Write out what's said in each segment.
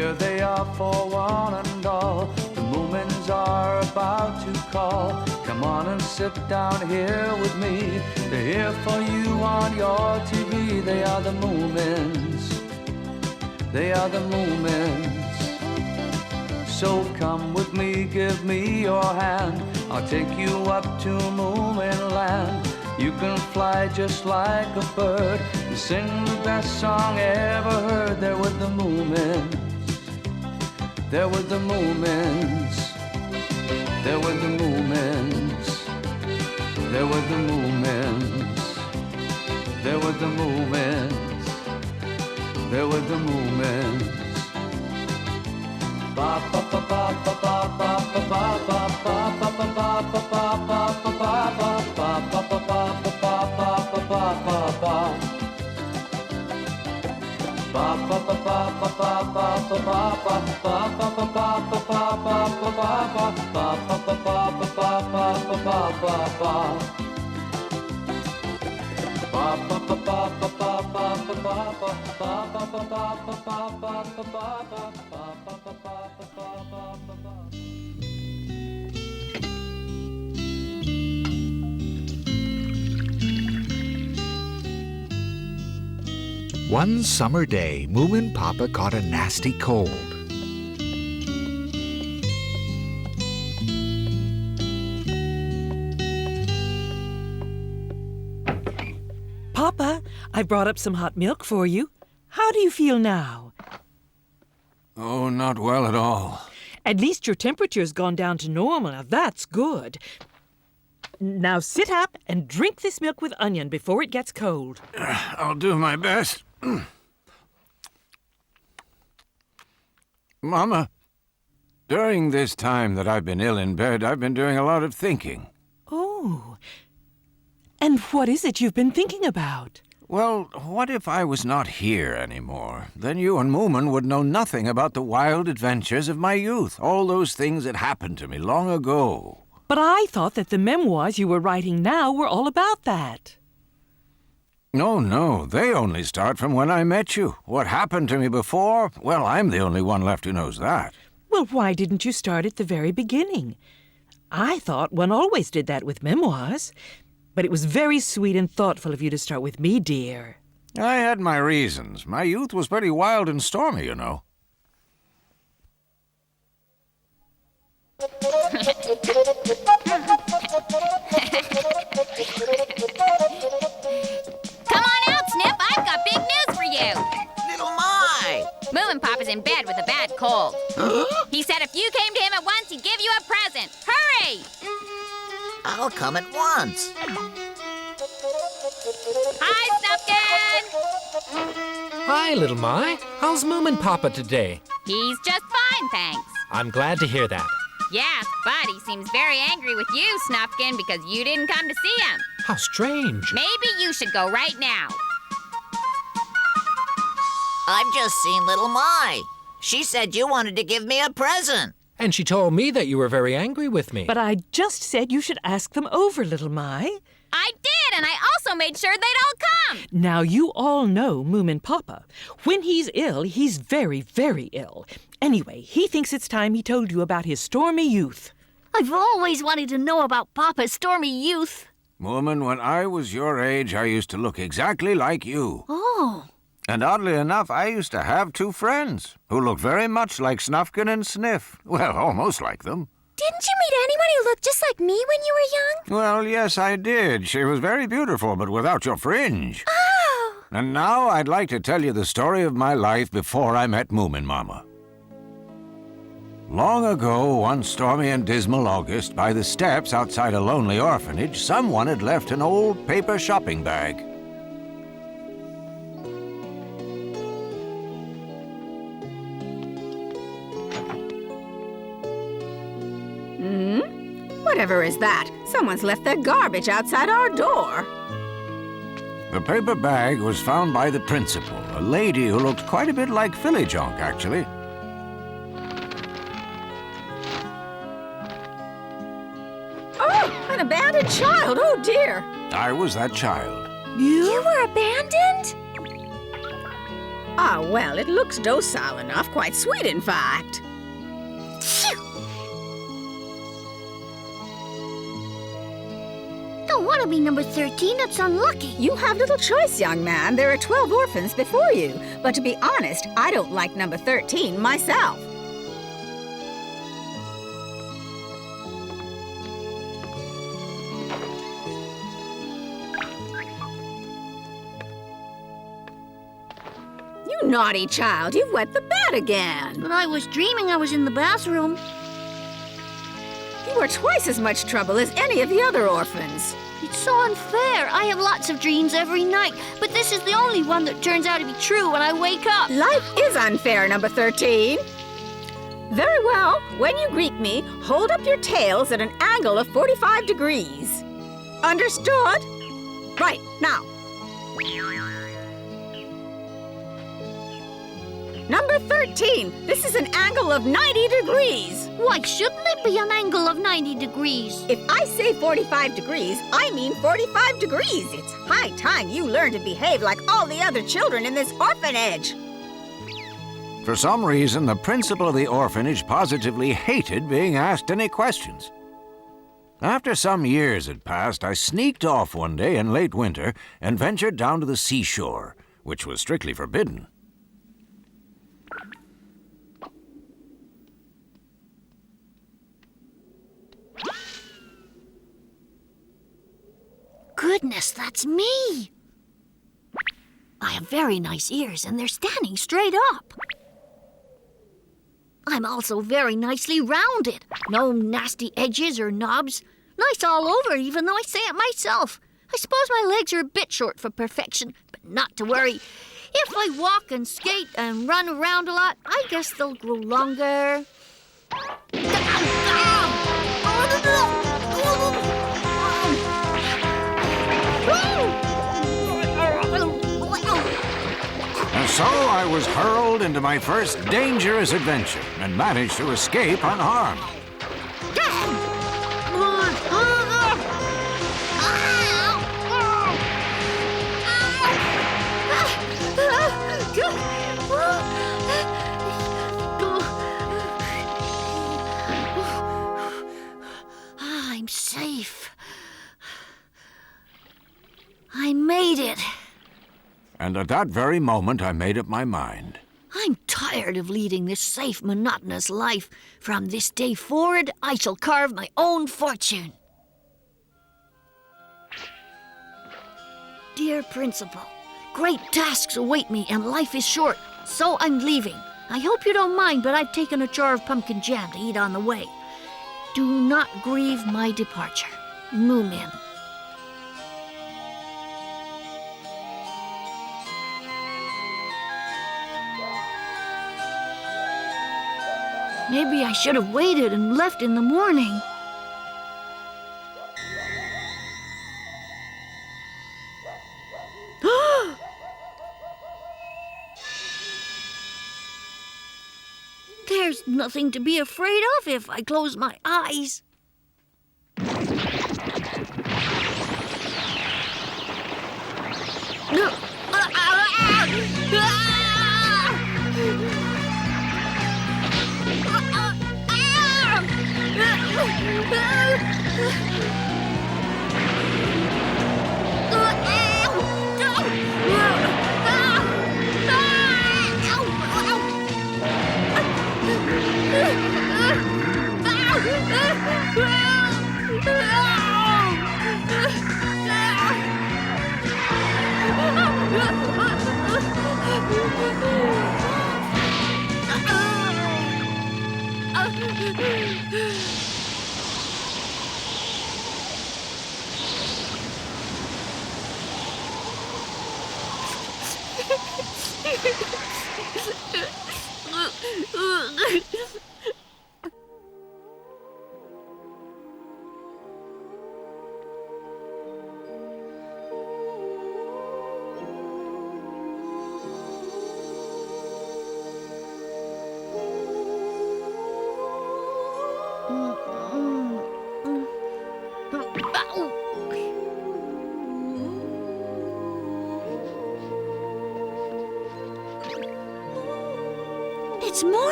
Here they are for one and all. The Moomins are about to call. Come on and sit down here with me. They're here for you on your TV. They are the Moomins. They are the Moomins. So come with me, give me your hand. I'll take you up to Moomin land. You can fly just like a bird. You sing the best song ever heard. They're with the Moomins. They're with the Moomins. They're with the Moomins. They're with the Moomins. They're with the Moomins. They're with the Moomins. Ba ba ba ba ba ba ba ba ba ba ba ba ba One summer day, Moominpappa caught a nasty cold. Papa, I brought up some hot milk for you. How do you feel now? Oh, not well at all. At least your temperature's gone down to normal. Now, that's good. Now sit up and drink this milk with onion before it gets cold. I'll do my best. Mama, during this time that I've been ill in bed, I've been doing a lot of thinking. Oh. And what is it you've been thinking about? Well, what if I was not here anymore? Then you and Moomin would know nothing about the wild adventures of my youth, all those things that happened to me long ago. But I thought that the memoirs you were writing now were all about that. No, they only start from when I met you. What happened to me before? Well, I'm the only one left who knows that. Well, why didn't you start at the very beginning? I thought one always did that with memoirs. But it was very sweet and thoughtful of you to start with me, dear. I had my reasons. My youth was pretty wild and stormy, you know. Come on out, Snip. I've got big news for you. Little My! Moominpappa's in bed with a bad cold. He said if you came to him at once, he'd give you a present. Hurry! I'll come at once. Hi, Snufkin! Hi, little My. How's Moominpappa today? He's just fine, thanks. I'm glad to hear that. Yes, but he seems very angry with you, Snufkin, because you didn't come to see him. How strange. Maybe you should go right now. I've just seen Little My. She said you wanted to give me a present. And she told me that you were very angry with me. But I just said you should ask them over, little My. I did, and I also made sure they'd all come. Now, you all know Moominpappa. When he's ill, he's very, very ill. Anyway, he thinks it's time he told you about his stormy youth. I've always wanted to know about Papa's stormy youth. Moomin, when I was your age, I used to look exactly like you. Oh. And oddly enough, I used to have two friends who looked very much like Snufkin and Sniff. Well, almost like them. Didn't you meet anyone who looked just like me when you were young? Well, yes, I did. She was very beautiful, but without your fringe. Oh! And now I'd like to tell you the story of my life before I met Moominmama. Long ago, one stormy and dismal August, by the steps outside a lonely orphanage, someone had left an old paper shopping bag. Whatever is that? Someone's left their garbage outside our door. The paper bag was found by the principal, a lady who looked quite a bit like Philly Junk, actually. Oh, an abandoned child. Oh, dear. I was that child. You were abandoned? Ah, well, it looks docile enough. Quite sweet, in fact. Don't want to be number 13. That's unlucky. You have little choice, young man. There are 12 orphans before you. But to be honest, I don't like number 13 myself. You naughty child, you've wet the bed again. But I was dreaming I was in the bathroom. You are twice as much trouble as any of the other orphans. It's so unfair. I have lots of dreams every night, but this is the only one that turns out to be true when I wake up. Life is unfair, number 13. Very well. When you greet me, hold up your tails at an angle of 45 degrees. Understood? Right, now. Number 13, this is an angle of 90 degrees. Why shouldn't it be an angle of 90 degrees? If I say 45 degrees, I mean 45 degrees. It's high time you learn to behave like all the other children in this orphanage. For some reason, the principal of the orphanage positively hated being asked any questions. After some years had passed, I sneaked off one day in late winter and ventured down to the seashore, which was strictly forbidden. Goodness, that's me. I have very nice ears, and they're standing straight up. I'm also very nicely rounded. No nasty edges or knobs. Nice all over, even though I say it myself. I suppose my legs are a bit short for perfection, but not to worry. If I walk and skate and run around a lot, I guess they'll grow longer. And so I was hurled into my first dangerous adventure and managed to escape unharmed. I'm safe. I made it. And at that very moment, I made up my mind. I'm tired of leading this safe, monotonous life. From this day forward, I shall carve my own fortune. Dear Principal, great tasks await me and life is short, so I'm leaving. I hope you don't mind, but I've taken a jar of pumpkin jam to eat on the way. Do not grieve my departure. Moomin. Maybe I should have waited and left in the morning. There's nothing to be afraid of if I close my eyes.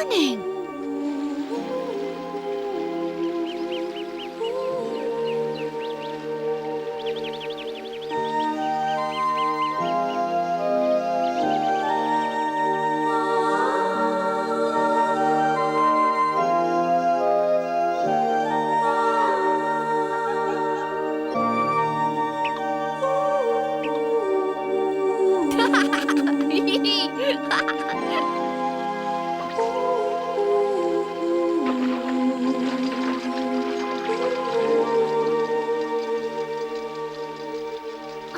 singing.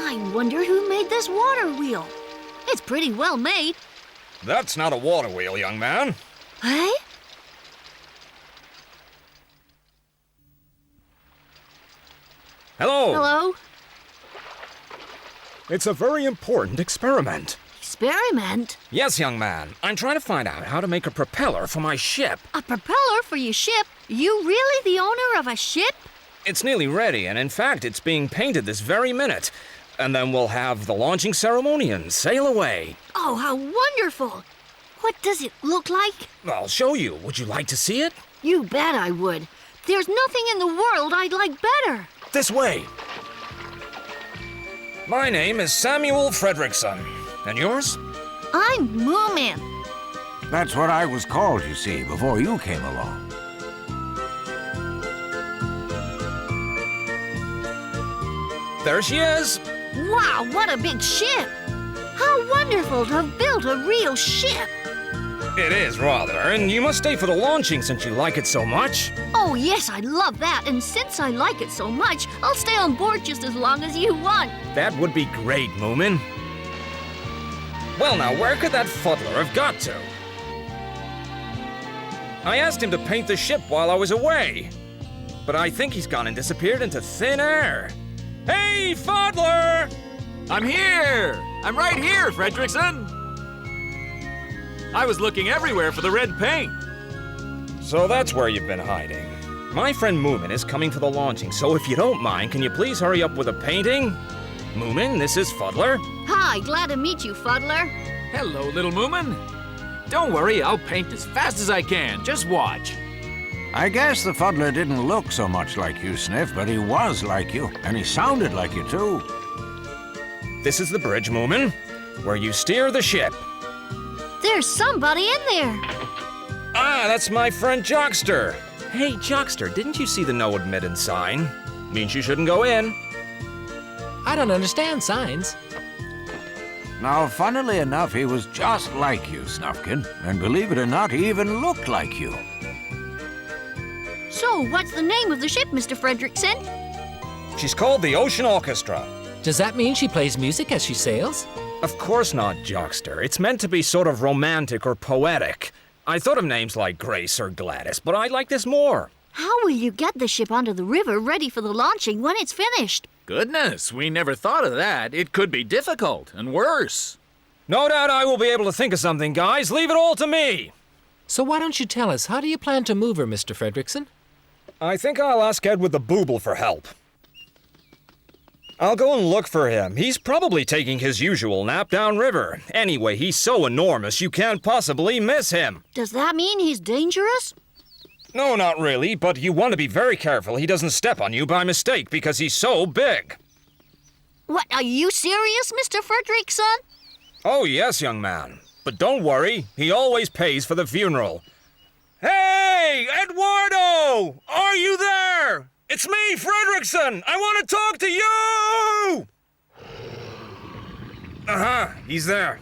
I wonder who made this water wheel. It's pretty well made. That's not a water wheel, young man. Hey? Hello. Hello? It's a very important experiment. Experiment? Yes, young man. I'm trying to find out how to make a propeller for my ship. A propeller for your ship? You really the owner of a ship? It's nearly ready, and in fact, it's being painted this very minute. And then we'll have the launching ceremony and sail away. Oh, how wonderful! What does it look like? I'll show you. Would you like to see it? You bet I would. There's nothing in the world I'd like better. This way. My name is Samuel Fredrickson. And yours? I'm Moomin. That's what I was called, you see, before you came along. There she is. Wow, what a big ship! How wonderful to have built a real ship! It is, rather, and you must stay for the launching since you like it so much. Oh, yes, I love that, and since I like it so much, I'll stay on board just as long as you want. That would be great, Moomin. Well, now, where could that fuddler have got to? I asked him to paint the ship while I was away, but I think he's gone and disappeared into thin air. Hey, fuddler! I'm here! I'm right here, Fredrickson! I was looking everywhere for the red paint. So that's where you've been hiding. My friend Moomin is coming for the launching, so if you don't mind, can you please hurry up with the painting? Moomin, this is Fuddler. Hi, glad to meet you, Fuddler. Hello, little Moomin. Don't worry, I'll paint as fast as I can. Just watch. I guess the fuddler didn't look so much like you, Sniff, but he was like you, and he sounded like you, too. This is the bridge, Moomin, where you steer the ship. There's somebody in there. Ah, that's my friend Joxter. Hey, Joxter, didn't you see the no admittance sign? Means you shouldn't go in. I don't understand signs. Now, funnily enough, he was just like you, Snufkin, and believe it or not, he even looked like you. So, what's the name of the ship, Mr. Fredrickson? She's called the Ocean Orchestra. Does that mean she plays music as she sails? Of course not, Joxter. It's meant to be sort of romantic or poetic. I thought of names like Grace or Gladys, but I like this more. How will you get the ship onto the river ready for the launching when it's finished? Goodness, we never thought of that. It could be difficult and worse. No doubt I will be able to think of something, guys. Leave it all to me. So why don't you tell us, how do you plan to move her, Mr. Fredrickson? I think I'll ask Edward the Booble for help. I'll go and look for him. He's probably taking his usual nap downriver. Anyway, he's so enormous you can't possibly miss him. Does that mean he's dangerous? No, not really, but you want to be very careful he doesn't step on you by mistake because he's so big. What, are you serious, Mr. Fredrickson? Oh, yes, young man. But don't worry, he always pays for the funeral. Hey, Eduardo! Are you there? It's me, Fredrickson! I want to talk to you! He's there.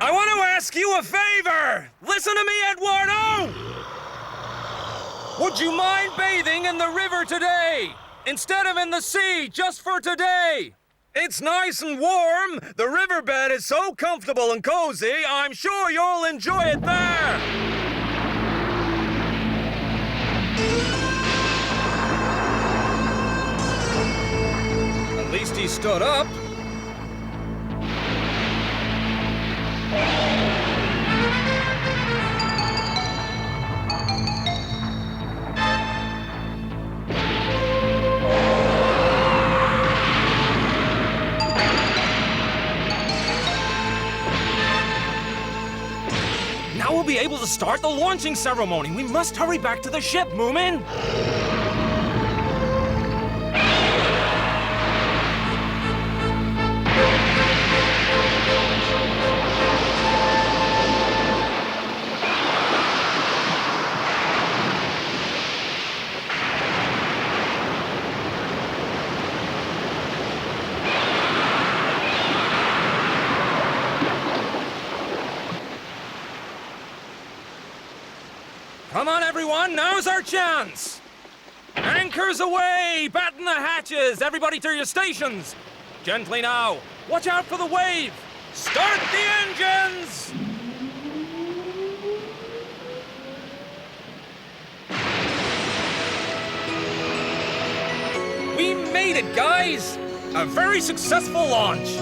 I want to ask you a favor! Listen to me, Eduardo! Would you mind bathing in the river today? Instead of in the sea, just for today? It's nice and warm. The riverbed is so comfortable and cozy, I'm sure you'll enjoy it there. At least he stood up. Now we'll be able to to start the launching ceremony. We must hurry back to the ship, Moomin. Come on, everyone, now's our chance! Anchors away! Batten the hatches! Everybody to your stations! Gently now! Watch out for the wave! Start the engines! We made it, guys! A very successful launch!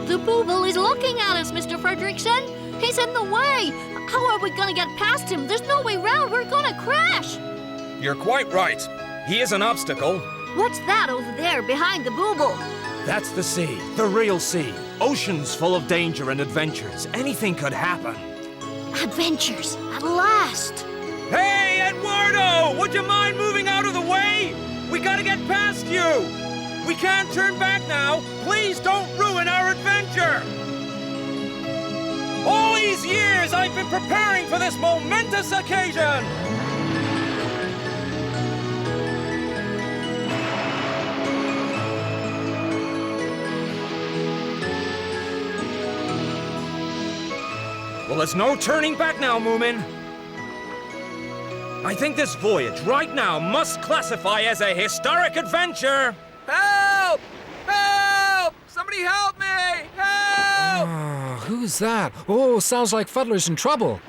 The booble is looking at us, Mr. Fredrickson. He's in the way. How are we gonna get past him? There's no way round. We're gonna crash. You're quite right. He is an obstacle. What's that over there behind the booble? That's the sea, the real sea. Oceans full of danger and adventures. Anything could happen. Adventures, at last. Hey, Eduardo! Would you mind moving out of the way? We gotta get past you! We can't turn back now. Please don't ruin our adventure! All these years I've been preparing for this momentous occasion! Well, there's no turning back now, Moomin. I think this voyage right now must classify as a historic adventure. Help! Help! Somebody help me! Help! Who's that? Oh, sounds like Fuddler's in trouble.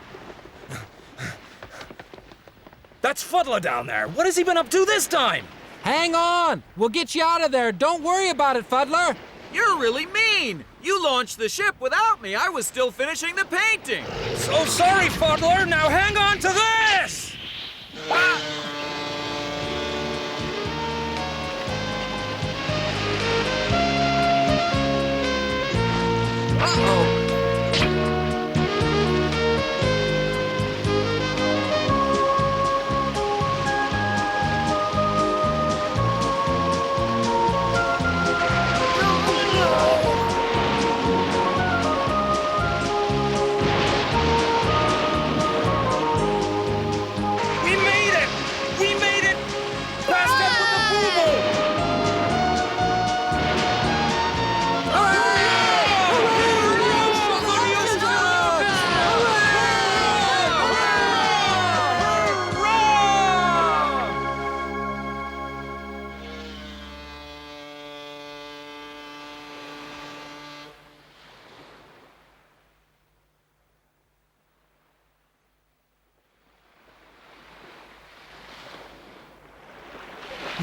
That's Fuddler down there. What has he been up to this time? Hang on! We'll get you out of there. Don't worry about it, Fuddler. You're really mean! You launched the ship without me. I was still finishing the painting. So sorry, Fuddler. Now hang on to this! Ah! Uh-oh.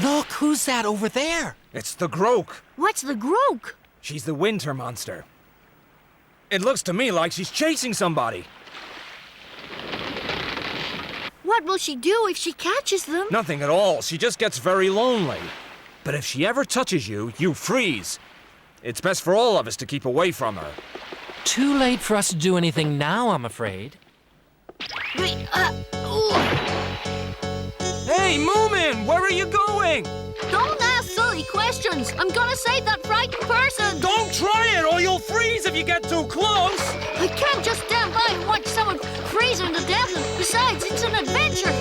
Look, who's that over there? It's the Groke. What's the Groke? She's the winter monster. It looks to me like she's chasing somebody. What will she do if she catches them? Nothing at all. She just gets very lonely. But if she ever touches you, you freeze. It's best for all of us to keep away from her. Too late for us to do anything now, I'm afraid. Hey, Moomin! Where are you going? Don't ask silly questions. I'm gonna save that frightened person. Don't try it or you'll freeze if you get too close. I can't just stand by and watch someone freezing to death. And besides, it's an adventure.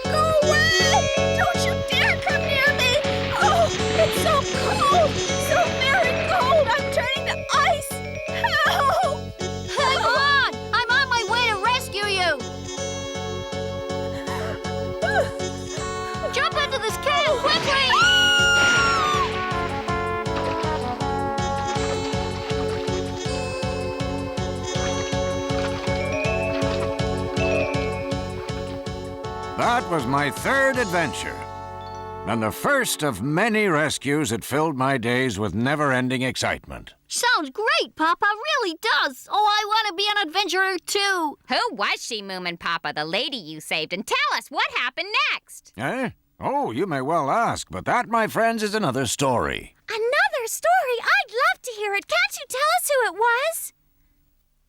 Go away! Don't you dare come near me! Oh, it's so cold! So very cold! I'm turning to ice! Help! Hang on! I'm on my way to rescue you! Jump into this can quickly! That was my third adventure. and the first of many rescues that filled my days with never-ending excitement. Sounds great, Papa. Really does. Oh, I want to be an adventurer, too. Who was she, Moominpappa, the lady you saved? And tell us what happened next. Eh? Oh, you may well ask, but that, my friends, is another story. Another story? I'd love to hear it. Can't you tell us who it was?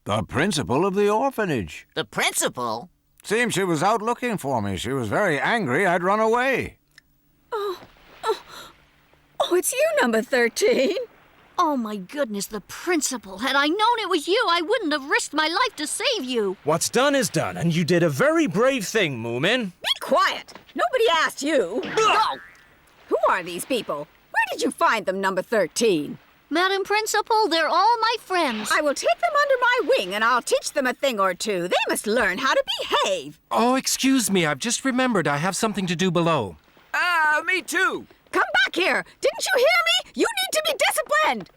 The principal of the orphanage. The principal? Seems she was out looking for me. She was very angry I'd run away. Oh, it's you, number 13. Oh, my goodness, the principal. Had I known it was you, I wouldn't have risked my life to save you. What's done is done, and you did a very brave thing, Moomin. Be quiet. Nobody asked you. Go! Who are these people? Where did you find them, number 13? Madam Principal, they're all my friends. I will take them under my wing, and I'll teach them a thing or two. They must learn how to behave. Oh, excuse me. I've just remembered I have something to do below. Me too. Come back here. Didn't you hear me? You need to be disciplined.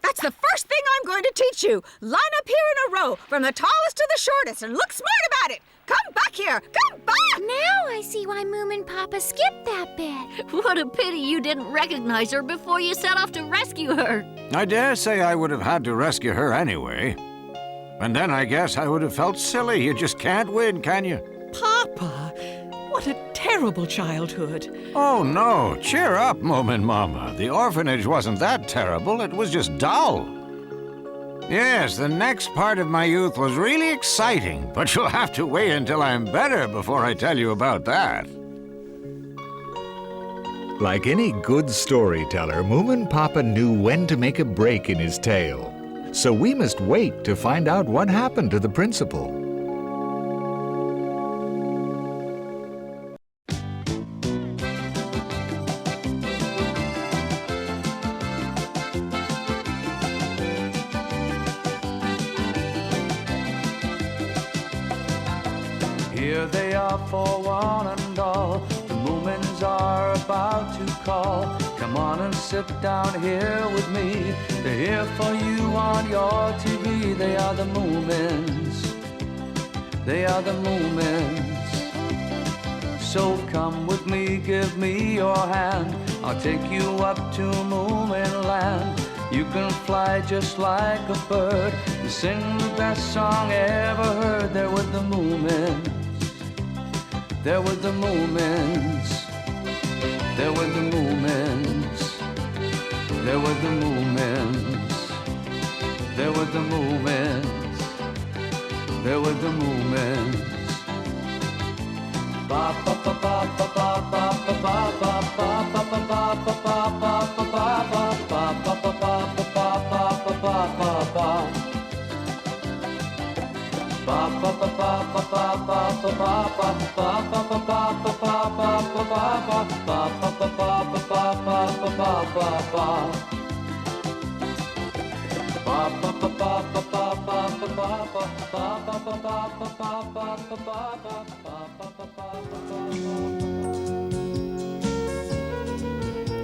That's the first thing I'm going to teach you. Line up here in a row, from the tallest to the shortest, and look smart about it. Come back here. Come back. Now I see why Moominpappa skipped that bit. What a pity you didn't recognize her before you set off to rescue her. I dare say I would have had to rescue her anyway. And then I guess I would have felt silly. You just can't win, can you? Papa, what a terrible childhood. Oh, no. Cheer up, Moominmama. The orphanage wasn't that terrible. It was just dull. Yes, the next part of my youth was really exciting, but you'll have to wait until I'm better before I tell you about that. Like any good storyteller, Moominpappa knew when to make a break in his tale. So we must wait to find out what happened to the principal. Here they are for one and all. The Moomins are about to call. Come on and sit down here with me. They're here for you on your TV. They are the Moomins. They are the Moomins. So come with me, give me your hand. I'll take you up to Moomin land. You can fly just like a bird and sing the best song ever heard. There with the Moomins. There were the Moomins. There were the Moomins. There were the Moomins. There were the Moomins. There were the Moomins. Ba ba ba ba ba ba ba ba ba ba ba ba ba ba ba ba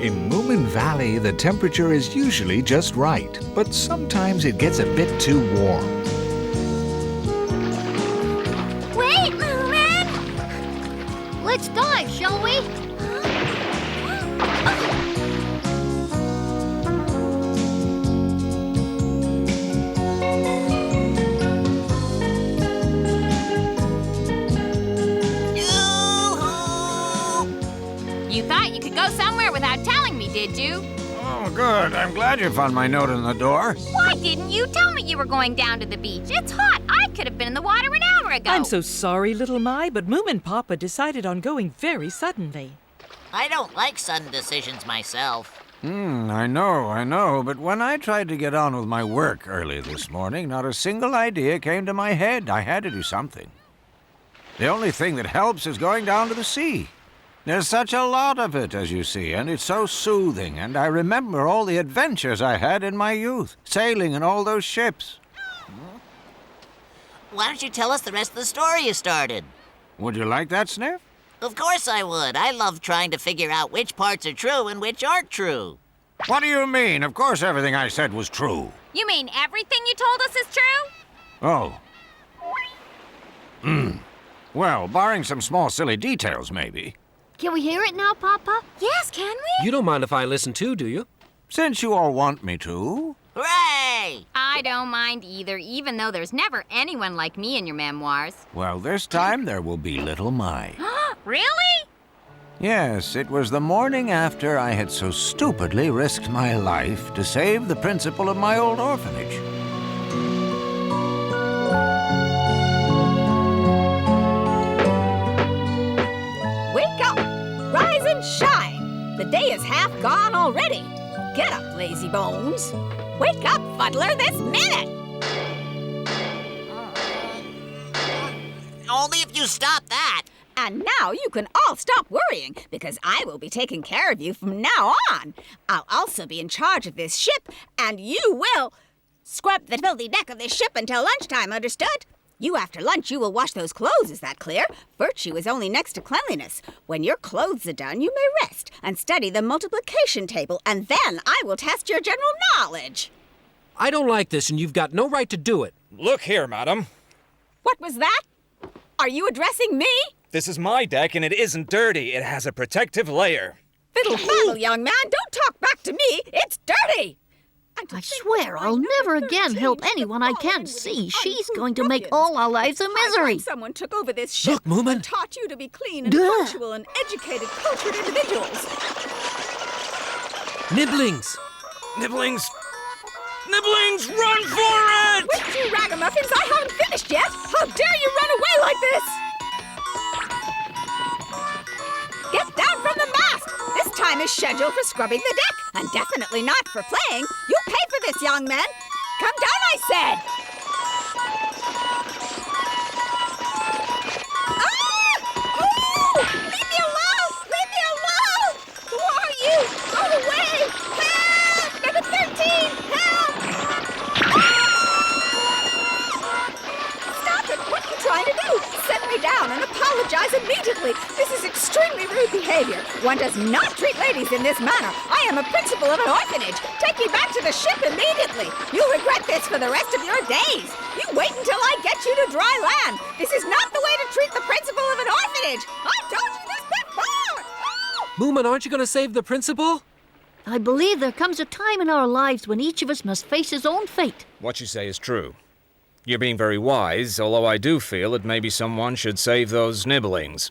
In Moomin Valley, the temperature is usually just right, but sometimes it gets a bit too warm. Wait, Moomin! Let's dive, shall we? You thought you could go somewhere without telling me, did you? Oh, good. I'm glad you found my note in the door. Why didn't you tell me you were going down to the beach? It's hot. I could have been in the water an hour ago. I'm so sorry, little Mai, but Moominpappa decided on going very suddenly. I don't like sudden decisions myself. I know, but when I tried to get on with my work early this morning, not a single idea came to my head. I had to do something. The only thing that helps is going down to the sea. There's such a lot of it, as you see, and it's so soothing, and I remember all the adventures I had in my youth, sailing in all those ships. Why don't you tell us the rest of the story you started? Would you like that, Sniff? Of course I would. I love trying to figure out which parts are true and which aren't true. What do you mean? Of course everything I said was true. You mean everything you told us is true? Oh. Well, barring some small silly details, maybe. Can we hear it now, Papa? Yes, can we? You don't mind if I listen too, do you? Since you all want me to. Hooray! I don't mind either, even though there's never anyone like me in your memoirs. Well, this time there will be little Mai. Really? Yes, it was the morning after I had so stupidly risked my life to save the principal of my old orphanage. Wake up! Rise and shine! The day is half gone already. Get up, lazy bones. Wake up, Fuddler, this minute! Only if you stop that. And now you can all stop worrying, because I will be taking care of you from now on. I'll also be in charge of this ship, and you will scrub the filthy deck of this ship until lunchtime, understood? You, after lunch, you will wash those clothes, is that clear? Virtue is only next to cleanliness. When your clothes are done, you may rest and study the multiplication table, and then I will test your general knowledge. I don't like this, and you've got no right to do it. Look here, madam. What was that? Are you addressing me? This is my deck, and it isn't dirty. It has a protective layer. Fiddle faddle, young man. Don't talk back to me. It's dirty. I swear I'll never again help anyone I can't see. She's going to make all our lives a misery. Someone took over this ship. Look, Moomin. And taught you to be clean and punctual and educated, cultured individuals. Nibblings! Nibblings! Nibblings, run for it! Wait, you ragamuffins, I haven't finished yet! How dare you run away like this? Get down from the mast! This time is scheduled for scrubbing the deck, and definitely not for playing. You pay for this, young men. Come down, I said! Ah! Ooh! Leave me alone! Leave me alone! Who are you? Go away! Help! Number 13! Help! Stop it! What are you trying to do? Set me down and apologize immediately. This is extremely rude behavior. One does not treat ladies in this manner. I am a principal of an orphanage. Take me back to the ship immediately. You'll regret this for the rest of your days. You wait until I get you to dry land. This is not the way to treat the principal of an orphanage. I've told you this before. Moomin, aren't you going to save the principal? I believe there comes a time in our lives when each of us must face his own fate. What you say is true. You're being very wise, although I do feel that maybe someone should save those nibblings.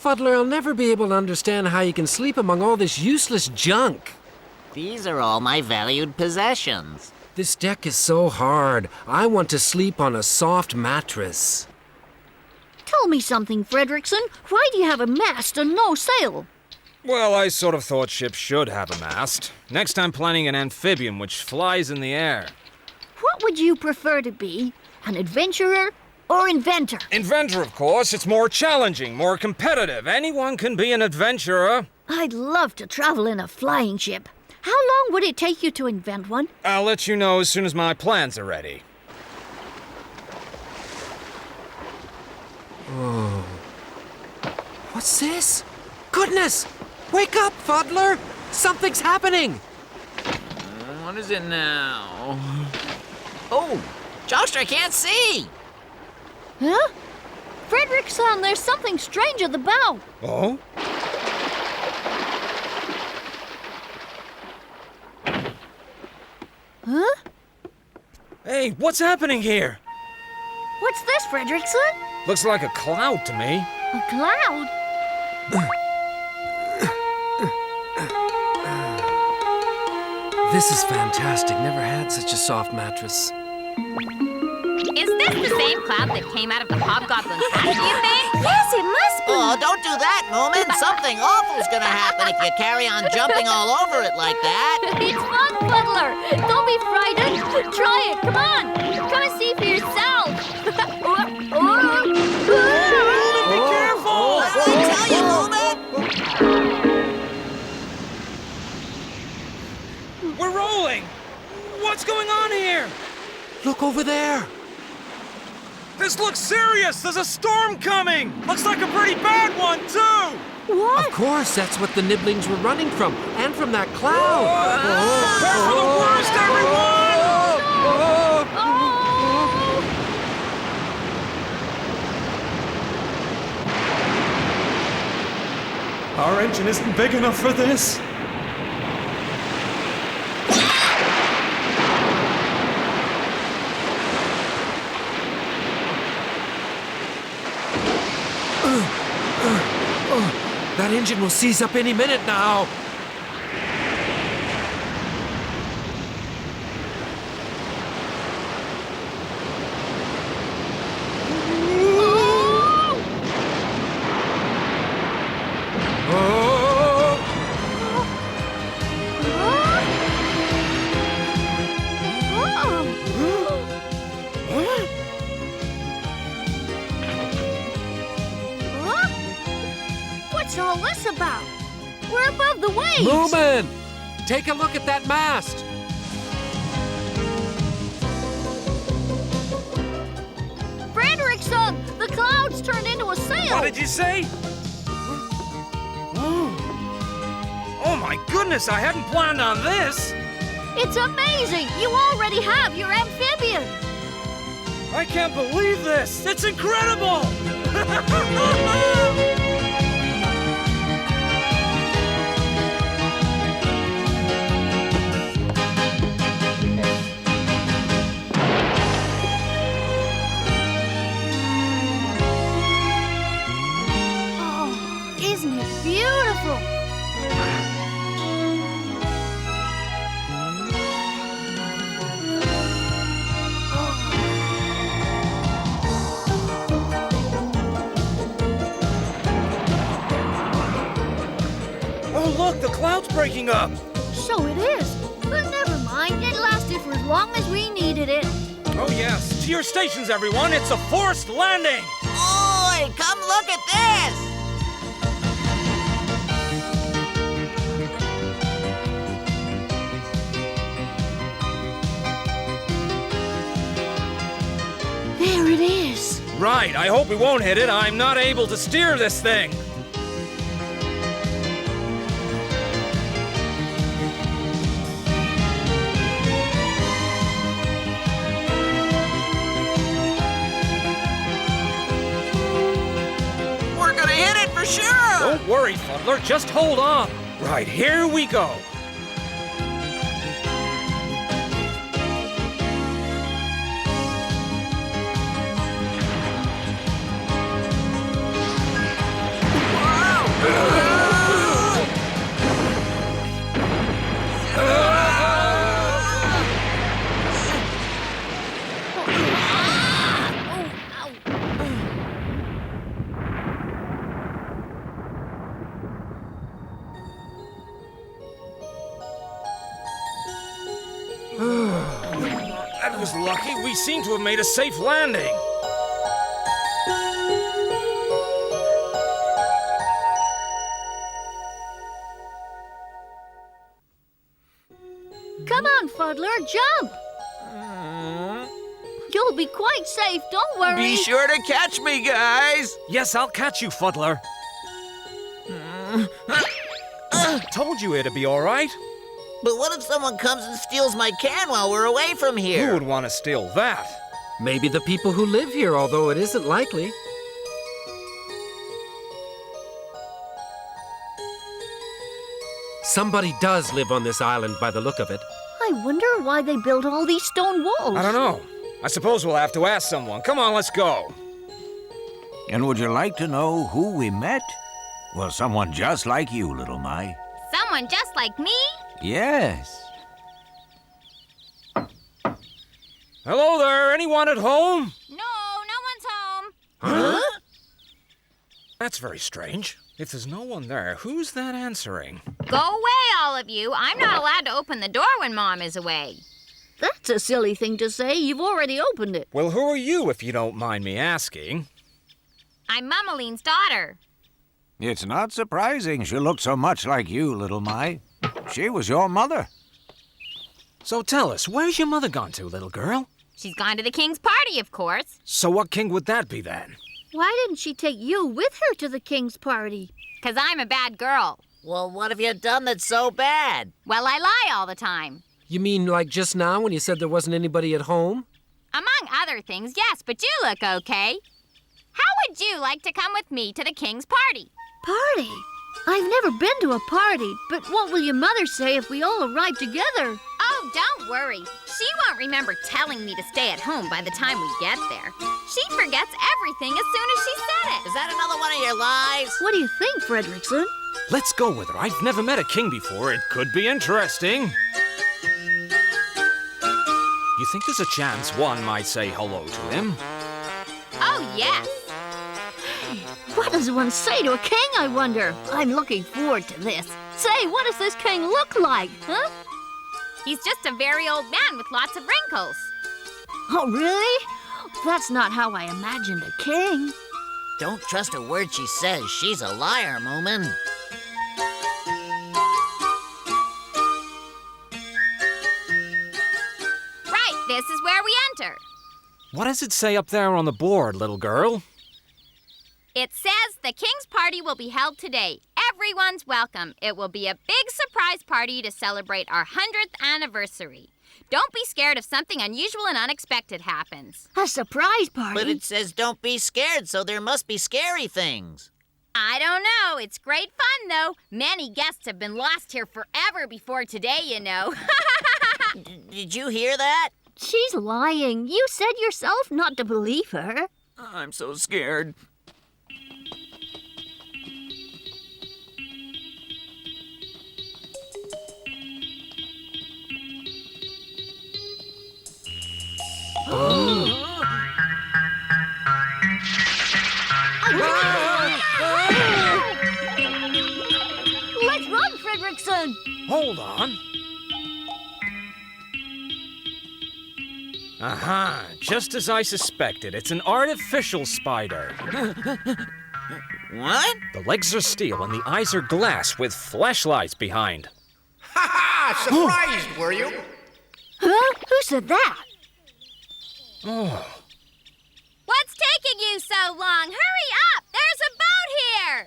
Fuddler, I'll never be able to understand how you can sleep among all this useless junk. These are all my valued possessions. This deck is so hard. I want to sleep on a soft mattress. Tell me something, Fredrickson. Why do you have a mast and no sail? Well, I sort of thought ships should have a mast. Next I'm planning an amphibian which flies in the air. What would you prefer to be? An adventurer or inventor? Inventor, of course. It's more challenging, more competitive. Anyone can be an adventurer. I'd love to travel in a flying ship. How long would it take you to invent one? I'll let you know as soon as my plans are ready. Oh. What's this? Goodness! Wake up, Fuddler! Something's happening! What is it now? Oh, Joxter, I can't see! Huh? Fredrickson, there's something strange at the bow. Oh? Huh? Hey, what's happening here? What's this, Fredrickson? Looks like a cloud to me. A cloud? This is fantastic. Never had such a soft mattress. Is this the same cloud that came out of the hobgoblin's hat, do you think? Yes, it must be. Oh, don't do that, Moomin. Something awful's gonna happen if you carry on jumping all over it like that. It's fun, Fuddler. Don't be frightened. Try it. Come on. Come and see for yourself. Be careful! I tell you, Moomin! We're rolling! What's going on here? Look over there! This looks serious! There's a storm coming! Looks like a pretty bad one, too! What? Of course, that's what the nibblings were running from, and from that cloud! Prepare for the worst, everyone! Our engine isn't big enough for this. That engine will seize up any minute now. What's all this about? We're above the waves! Moomin! Take a look at that mast! Frederickson! The clouds turned into a sail! What did you say? Oh my goodness, I hadn't planned on this! It's amazing! You already have your amphibian! I can't believe this! It's incredible! Isn't it beautiful? Oh look, the cloud's breaking up! So it is. But never mind, it lasted for as long as we needed it. Oh yes, to your stations everyone, it's a forced landing! Oi, come look at this! There it is. Right, I hope we won't hit it. I'm not able to steer this thing. We're gonna hit it for sure! Don't worry, Fuddler, just hold on. Right, here we go. That was lucky. We seem to have made a safe landing. Come on, Fuddler, jump! You'll be quite safe, don't worry. Be sure to catch me, guys! Yes, I'll catch you, Fuddler. Told you it'd be all right. But what if someone comes and steals my can while we're away from Who here? would want to steal that? Maybe the people who live here, although it isn't likely. Somebody does live on this island by the look of it. I wonder why they built all these stone walls. I don't know. I suppose we'll have to ask someone. Come on, let's go. And would you like to know who we met? Well, someone just like you, little Mai. Someone just like me? Yes. Hello there, anyone at home? No, no one's home. Huh? That's very strange. If there's no one there, who's that answering? Go away, all of you. I'm not allowed to open the door when Mom is away. That's a silly thing to say. You've already opened it. Well, who are you, if you don't mind me asking? I'm Mummeline's daughter. It's not surprising she looked so much like you, little Mai. She was your mother. So tell us, where's your mother gone to, little girl? She's gone to the king's party, of course. So what king would that be then? Why didn't she take you with her to the king's party? 'Cause I'm a bad girl. Well, what have you done that's so bad? Well, I lie all the time. You mean like just now when you said there wasn't anybody at home? Among other things, yes, but you look okay. How would you like to come with me to the king's party? Party? I've never been to a party, but what will your mother say if we all arrive together? Oh, don't worry. She won't remember telling me to stay at home by the time we get there. She forgets everything as soon as she said it. Is that another one of your lies? What do you think, Fredrickson? Let's go with her. I've never met a king before. It could be interesting. You think there's a chance one might say hello to him? Oh, yes. What does one say to a king, I wonder? I'm looking forward to this. Say, what does this king look like, huh? He's just a very old man with lots of wrinkles. Oh, really? That's not how I imagined a king. Don't trust a word she says. She's a liar, Moomin. Right, this is where we enter. What does it say up there on the board, little girl? It says the king's party will be held today. Everyone's welcome. It will be a big surprise party to celebrate our 100th anniversary. Don't be scared if something unusual and unexpected happens. A surprise party? But it says don't be scared, so there must be scary things. I don't know. It's great fun, though. Many guests have been lost here forever before today, you know. Did you hear that? She's lying. You said yourself not to believe her. I'm so scared. Let's run, Fredrickson! Hold on. Aha, just as I suspected. It's an artificial spider. What? The legs are steel and the eyes are glass with flashlights behind. Ha ha! Surprised, were you? Huh? Who said that? Oh. What's taking you so long? Hurry up! There's a boat here!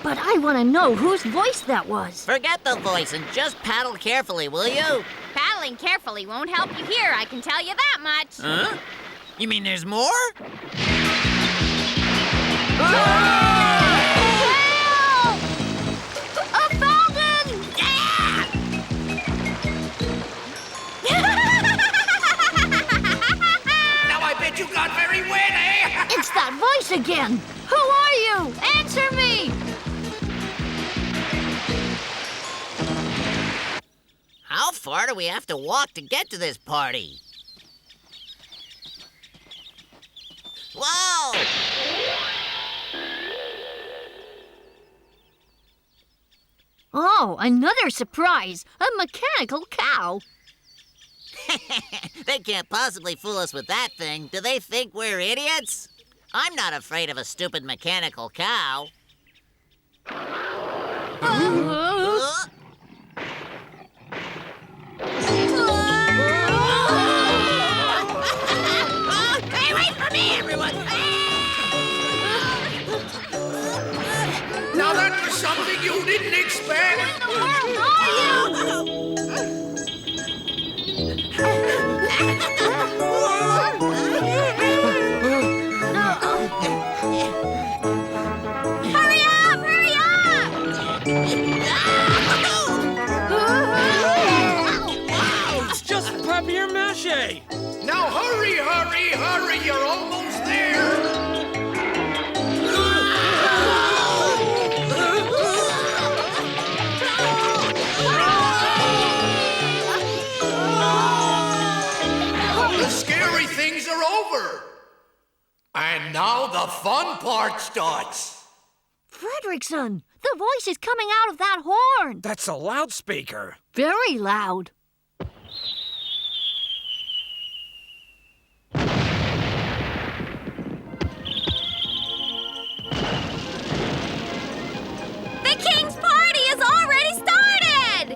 But I want to know whose voice that was. Forget the voice and just paddle carefully, will you? Paddling carefully won't help you here, I can tell you that much. Huh? You mean there's more? Help! A fountain! Now I bet you got very wet, eh? It's that voice again! Who are you? Answer me! How far do we have to walk to get to this party? Whoa! Oh, another surprise! A mechanical cow! They can't possibly fool us with that thing. Do they think we're idiots? I'm not afraid of a stupid mechanical cow. Hey, wait for me, everyone! Now that was something you didn't expect. Where in the world are you? Hurry up! Hurry up! It's just papier-mâché. Now hurry, hurry, hurry! You're almost there. The scary things are over. And now the fun part starts. Fredrickson, the voice is coming out of that horn. That's a loudspeaker. Very loud. The king's party has already started!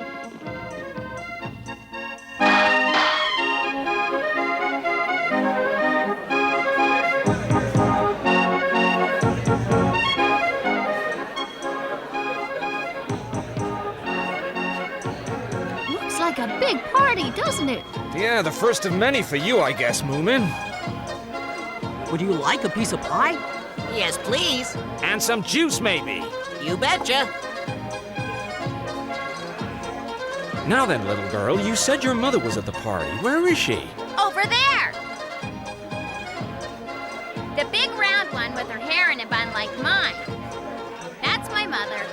Looks like a big party, doesn't it? Yeah, the first of many for you, I guess, Moomin. Would you like a piece of pie? Yes, please. And some juice, maybe. You betcha. Now then, little girl, you said your mother was at the party. Where is she? Over there! The big round one with her hair in a bun like mine. That's my mother.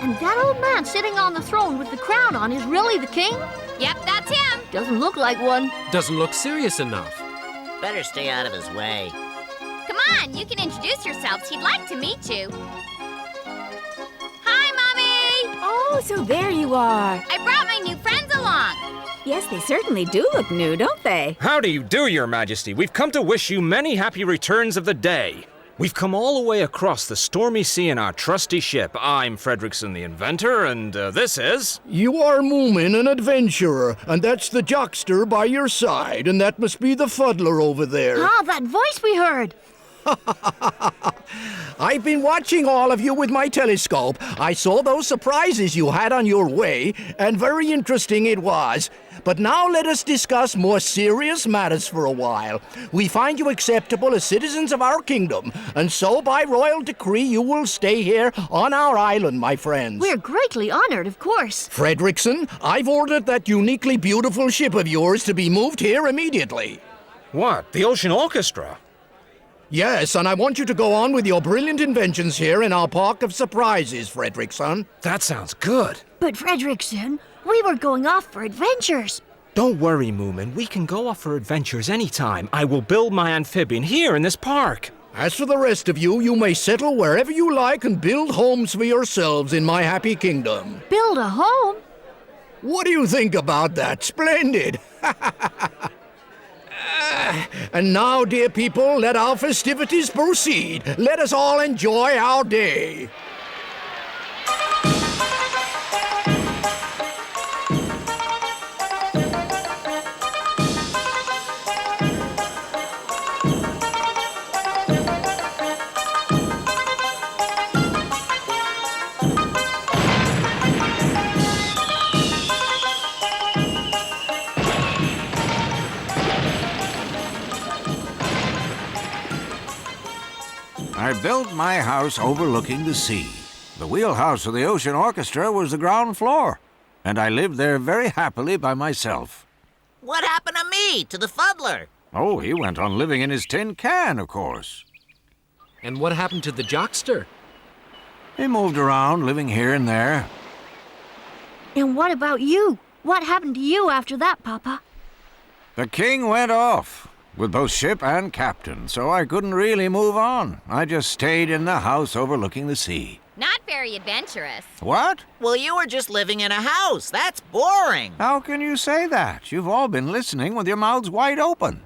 And that old man sitting on the throne with the crown on is really the king? Yep, that's him. Doesn't look like one. Doesn't look serious enough. Better stay out of his way. Come on, you can introduce yourselves. He'd like to meet you. Hi, Mommy! Oh, so there you are. I brought my new friends along. Yes, they certainly do look new, don't they? How do you do, Your Majesty? We've come to wish you many happy returns of the day. We've come all the way across the stormy sea in our trusty ship. I'm Fredrickson the inventor, and this is... You are Moomin, an adventurer, and that's the Joxter by your side, and that must be the fuddler over there. Ah, that voice we heard. I've been watching all of you with my telescope. I saw those surprises you had on your way, and very interesting it was. But now let us discuss more serious matters for a while. We find you acceptable as citizens of our kingdom, and so by royal decree you will stay here on our island, my friends. We're greatly honored, of course. Fredrickson, I've ordered that uniquely beautiful ship of yours to be moved here immediately. What? The Ocean Orchestra? Yes, and I want you to go on with your brilliant inventions here in our park of surprises, Fredrickson. That sounds good. But Fredrickson, we were going off for adventures. Don't worry, Moomin. We can go off for adventures anytime. I will build my amphibian here in this park. As for the rest of you, you may settle wherever you like and build homes for yourselves in my happy kingdom. Build a home? What do you think about that? Splendid! And now, dear people, let our festivities proceed. Let us all enjoy our day. I built my house overlooking the sea. The wheelhouse of the Ocean Orchestra was the ground floor, and I lived there very happily by myself. What happened to me, to the fuddler? Oh, he went on living in his tin can, of course. And what happened to the Joxter? He moved around, living here and there. And what about you? What happened to you after that, Papa? The king went off, with both ship and captain, so I couldn't really move on. I just stayed in the house overlooking the sea. Not very adventurous. What? Well, you were just living in a house. That's boring. How can you say that? You've all been listening with your mouths wide open.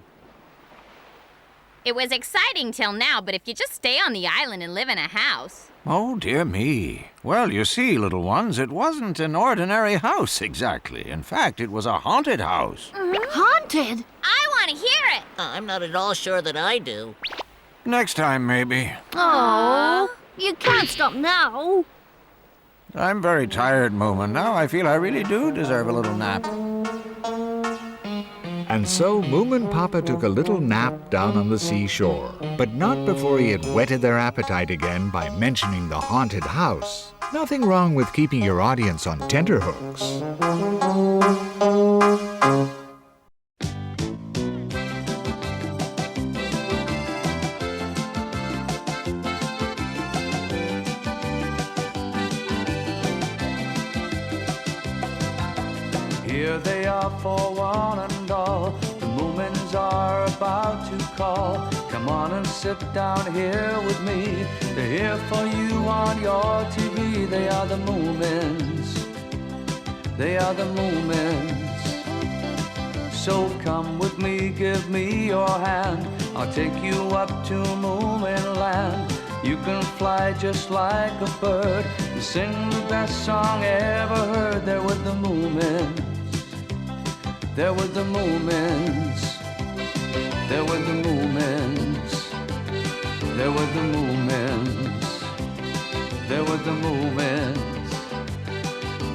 It was exciting till now, but if you just stay on the island and live in a house... Oh, dear me. Well, you see, little ones, it wasn't an ordinary house exactly. In fact, it was a haunted house. Haunted? I want to hear it. I'm not at all sure that I do. Next time, maybe. Oh, you can't stop now. I'm very tired, Moomin. Now I feel I really do deserve a little nap. And so Moominpappa took a little nap down on the seashore, but not before he had whetted their appetite again by mentioning the haunted house. Nothing wrong with keeping your audience on tenterhooks. Here they are for one and all. The Moomins are about to call. Come on and sit down here with me. They're here for you on your TV. They are the Moomins. They are the Moomins. So come with me, give me your hand. I'll take you up to Moomin land. You can fly just like a bird and sing the best song ever heard. There with the Moomins. There were the Moomins. There were the Moomins. There were the Moomins. There were the Moomins.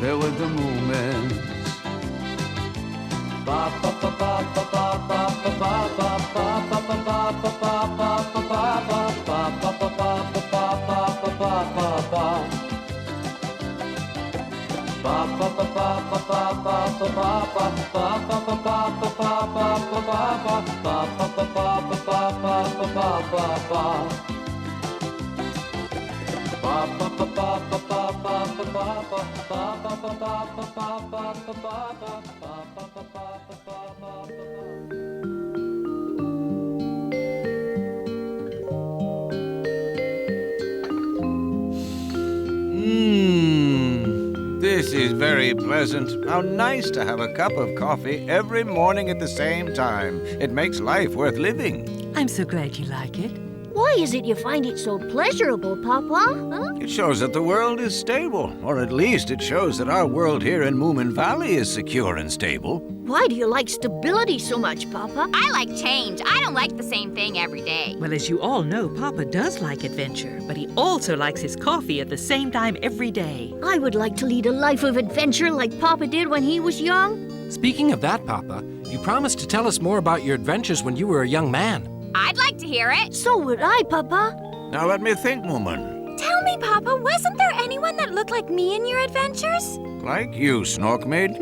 There were the Moomins. Ba ba ba ba ba ba ba ba ba ba ba ba ba ba ba ba ba ba. This is very pleasant. How nice to have a cup of coffee every morning at the same time. It makes life worth living. I'm so glad you like it. Why is it you find it so pleasurable, Papa? Huh? It shows that the world is stable, or at least it shows that our world here in Moomin Valley is secure and stable. Why do you like stability so much, Papa? I like change. I don't like the same thing every day. Well, as you all know, Papa does like adventure, but he also likes his coffee at the same time every day. I would like to lead a life of adventure like Papa did when he was young. Speaking of that, Papa, you promised to tell us more about your adventures when you were a young man. I'd like to hear it. So would I, Papa. Now let me think, Moomin. Tell me, Papa, wasn't there anyone that looked like me in your adventures? Like you, Snorkmaid?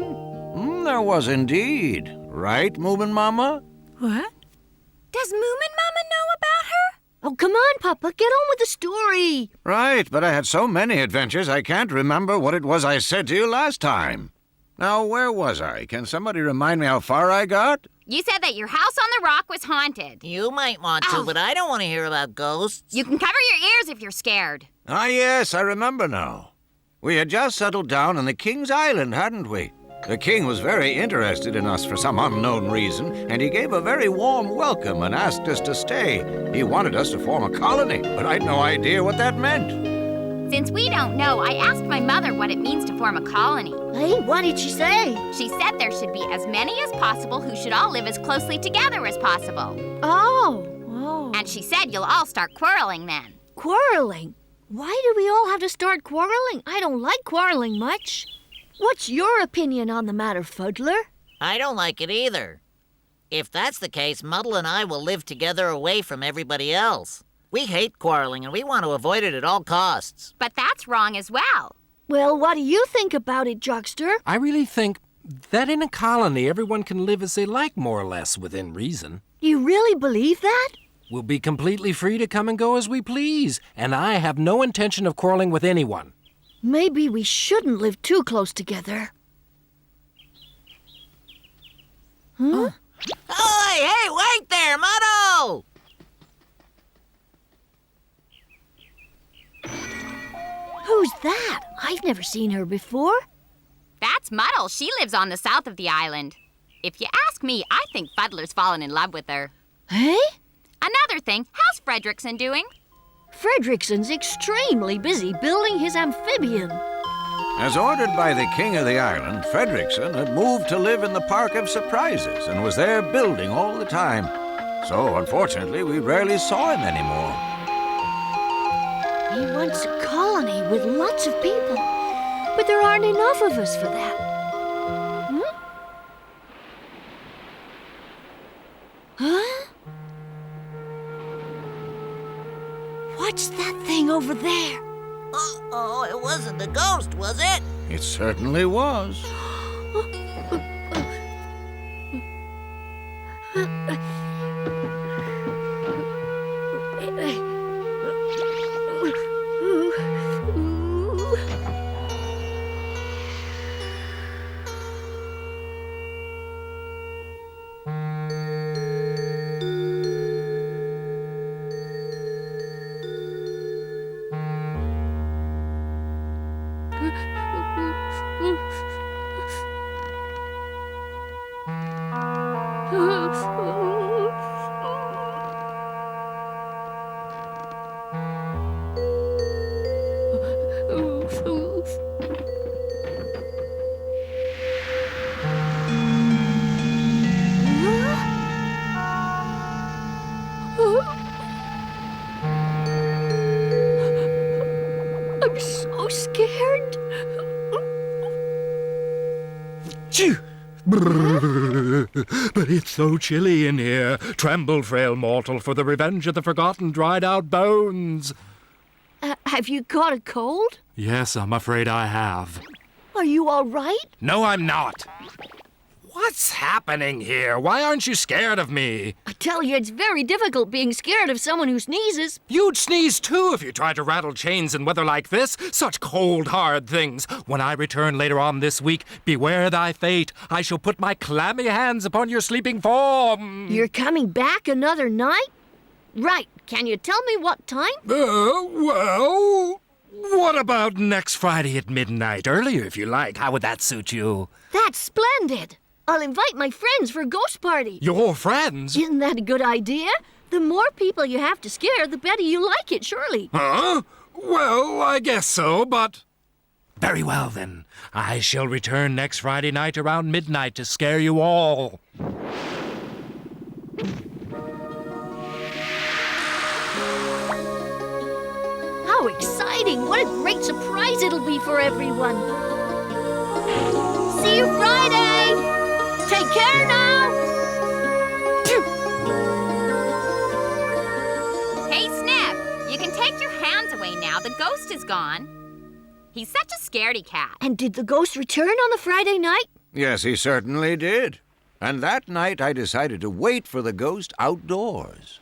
There was indeed. Right, Moominmama? What? Does Moominmama know about her? Oh, come on, Papa. Get on with the story. Right, but I had so many adventures I can't remember what it was I said to you last time. Now, where was I? Can somebody remind me how far I got? You said that your house on the rock was haunted. You might want to, but I don't want to hear about ghosts. You can cover your ears if you're scared. Ah, yes, I remember now. We had just settled down on the King's Island, hadn't we? The king was very interested in us for some unknown reason, and he gave a very warm welcome and asked us to stay. He wanted us to form a colony, but I'd no idea what that meant. Since we don't know, I asked my mother what it means to form a colony. Hey, what did she say? She said there should be as many as possible who should all live as closely together as possible. Oh. And she said you'll all start quarreling then. Quarreling? Why do we all have to start quarreling? I don't like quarreling much. What's your opinion on the matter, Fuddler? I don't like it either. If that's the case, Muddle and I will live together away from everybody else. We hate quarreling and we want to avoid it at all costs. But that's wrong as well. Well, what do you think about it, Joxter? I really think that in a colony, everyone can live as they like, more or less, within reason. You really believe that? We'll be completely free to come and go as we please, and I have no intention of quarreling with anyone. Maybe we shouldn't live too close together. Huh? Oh, hey, wait there, Muddle! Who's that? I've never seen her before. That's Muddle. She lives on the south of the island. If you ask me, I think Fuddler's fallen in love with her. Hey? Another thing, how's Fredrickson doing? Fredrickson's extremely busy building his amphibian. As ordered by the king of the island, Fredrickson had moved to live in the Park of Surprises and was there building all the time. So, unfortunately, we rarely saw him anymore. He wants a colony with lots of people, but there aren't enough of us for that. Huh? What's that thing over there? Uh-oh, it wasn't a ghost, was it? It certainly was. I'm so scared. Phew! But it's so chilly in here. Tremble, frail mortal, for the revenge of the forgotten dried-out bones. Have you got a cold? Yes, I'm afraid I have. Are you all right? No, I'm not. What's happening here? Why aren't you scared of me? I tell you, it's very difficult being scared of someone who sneezes. You'd sneeze too if you tried to rattle chains in weather like this. Such cold, hard things. When I return later on this week, beware thy fate. I shall put my clammy hands upon your sleeping form. You're coming back another night? Right. Can you tell me what time? Well, what about next Friday at midnight? Earlier, if you like. How would that suit you? That's splendid. I'll invite my friends for a ghost party. Your friends? Isn't that a good idea? The more people you have to scare, the better you like it, surely. Huh? Well, I guess so, but... Very well, then. I shall return next Friday night around midnight to scare you all. How exciting! What a great surprise it'll be for everyone. See you Friday! Take care now! Hey, Snip, you can take your hands away now. The ghost is gone. He's such a scaredy cat. And did the ghost return on the Friday night? Yes, he certainly did. And that night I decided to wait for the ghost outdoors.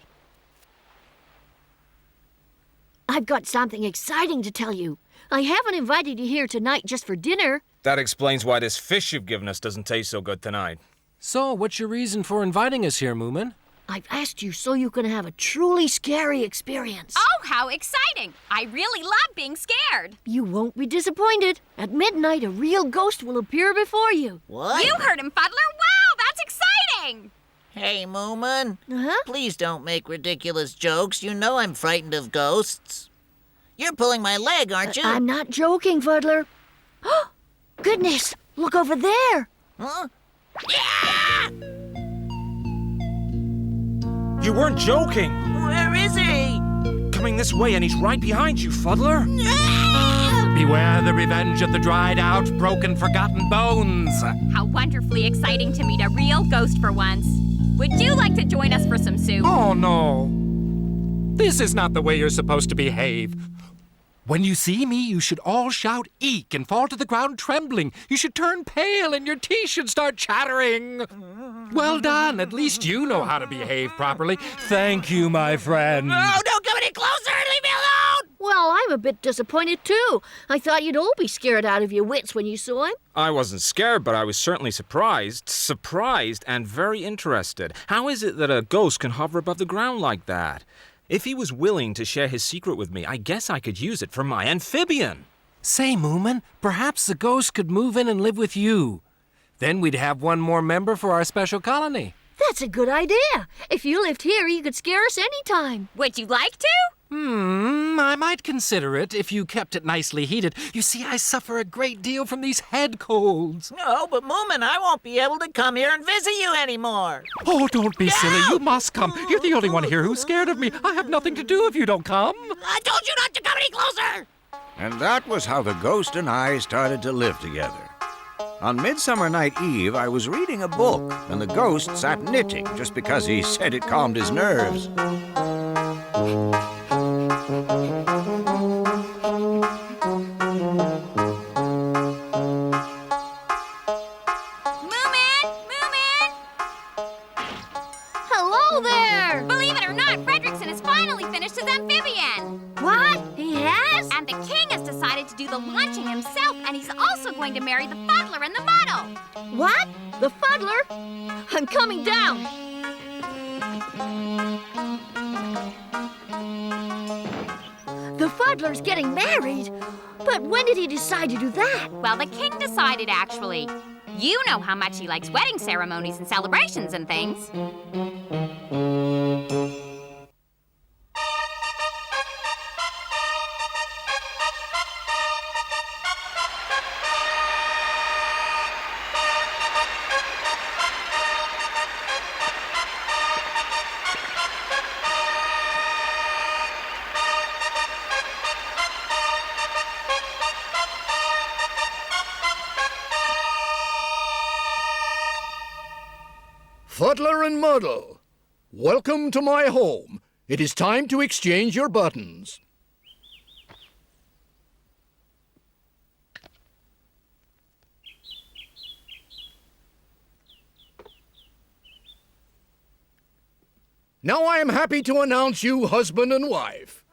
I've got something exciting to tell you. I haven't invited you here tonight just for dinner. That explains why this fish you've given us doesn't taste so good tonight. So, what's your reason for inviting us here, Moomin? I've asked you so you can have a truly scary experience. Oh, how exciting! I really love being scared. You won't be disappointed. At midnight, a real ghost will appear before you. What? You heard him, Fuddler. Wow, that's exciting! Hey, Moomin. Uh-huh. Please don't make ridiculous jokes. You know I'm frightened of ghosts. You're pulling my leg, aren't you? I'm not joking, Fuddler. Goodness, look over there. Huh? Yeah! You weren't joking. Where is he? Coming this way, and he's right behind you, Fuddler. Beware the revenge of the dried-out, broken, forgotten bones. How wonderfully exciting to meet a real ghost for once. Would you like to join us for some soup? Oh, no. This is not the way you're supposed to behave. When you see me, you should all shout eek and fall to the ground trembling. You should turn pale and your teeth should start chattering. Well done. At least you know how to behave properly. Thank you, my friend. No, don't come any closer and leave me alone! Well, I'm a bit disappointed, too. I thought you'd all be scared out of your wits when you saw him. I wasn't scared, but I was certainly surprised. Surprised and very interested. How is it that a ghost can hover above the ground like that? If he was willing to share his secret with me, I guess I could use it for my amphibian. Say, Moomin, perhaps the ghost could move in and live with you. Then we'd have one more member for our special colony. That's a good idea. If you lived here, you could scare us any time. Would you like to? I might consider it if you kept it nicely heated. You see, I suffer a great deal from these head colds. No, but Moomin, I won't be able to come here and visit you anymore. Oh, don't be silly. You must come. You're the only one here who's scared of me. I have nothing to do if you don't come. I told you not to come any closer. And that was how the ghost and I started to live together. On Midsummer Night Eve, I was reading a book, and the ghost sat knitting just because he said it calmed his nerves. Hello there! Believe it or not, Fredrickson has finally finished his amphibian. What? He has? And the king has decided to do the launching himself, and he's also going to marry the Fuddler in the model. What? The Fuddler? I'm coming down. The Fuddler's getting married? But when did he decide to do that? Well, the king decided, actually. You know how much he likes wedding ceremonies and celebrations and things. Fuddler and Muddle, welcome to my home. It is time to exchange your buttons. Now I am happy to announce you husband and wife.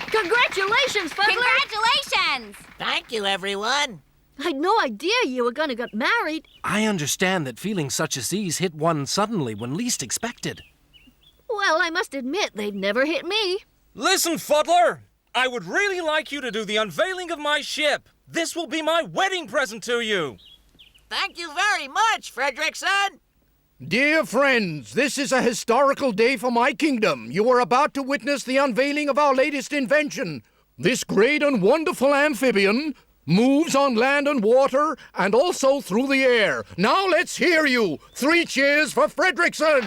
Congratulations, Fuddler! Congratulations! Thank you, everyone. I'd no idea you were going to get married. I understand that feelings such as these hit one suddenly when least expected. Well, I must admit, they've never hit me. Listen, Fuddler! I would really like you to do the unveiling of my ship. This will be my wedding present to you. Thank you very much, Fredrickson. Dear friends, this is a historical day for my kingdom. You are about to witness the unveiling of our latest invention. This great and wonderful amphibian moves on land and water and also through the air. Now let's hear you. 3 cheers for Fredrickson.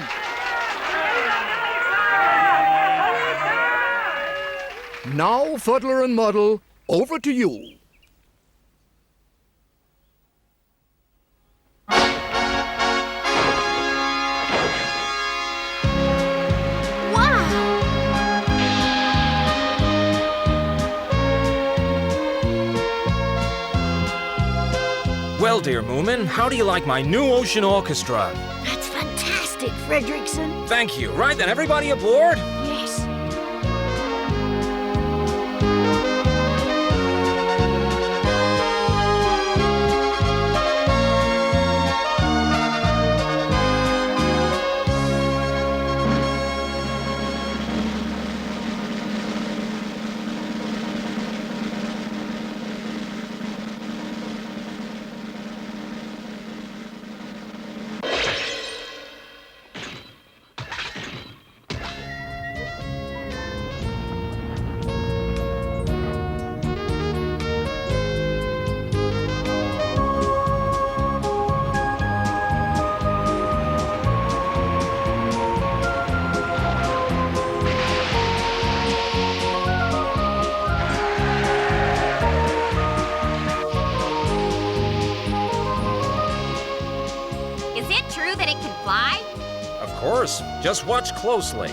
Now, Fuddler and Muddle, over to you. Well, dear Moomin, how do you like my new ocean orchestra? That's fantastic, Fredrickson. Thank you. Right then, everybody aboard? Yes. Of course. Just watch closely.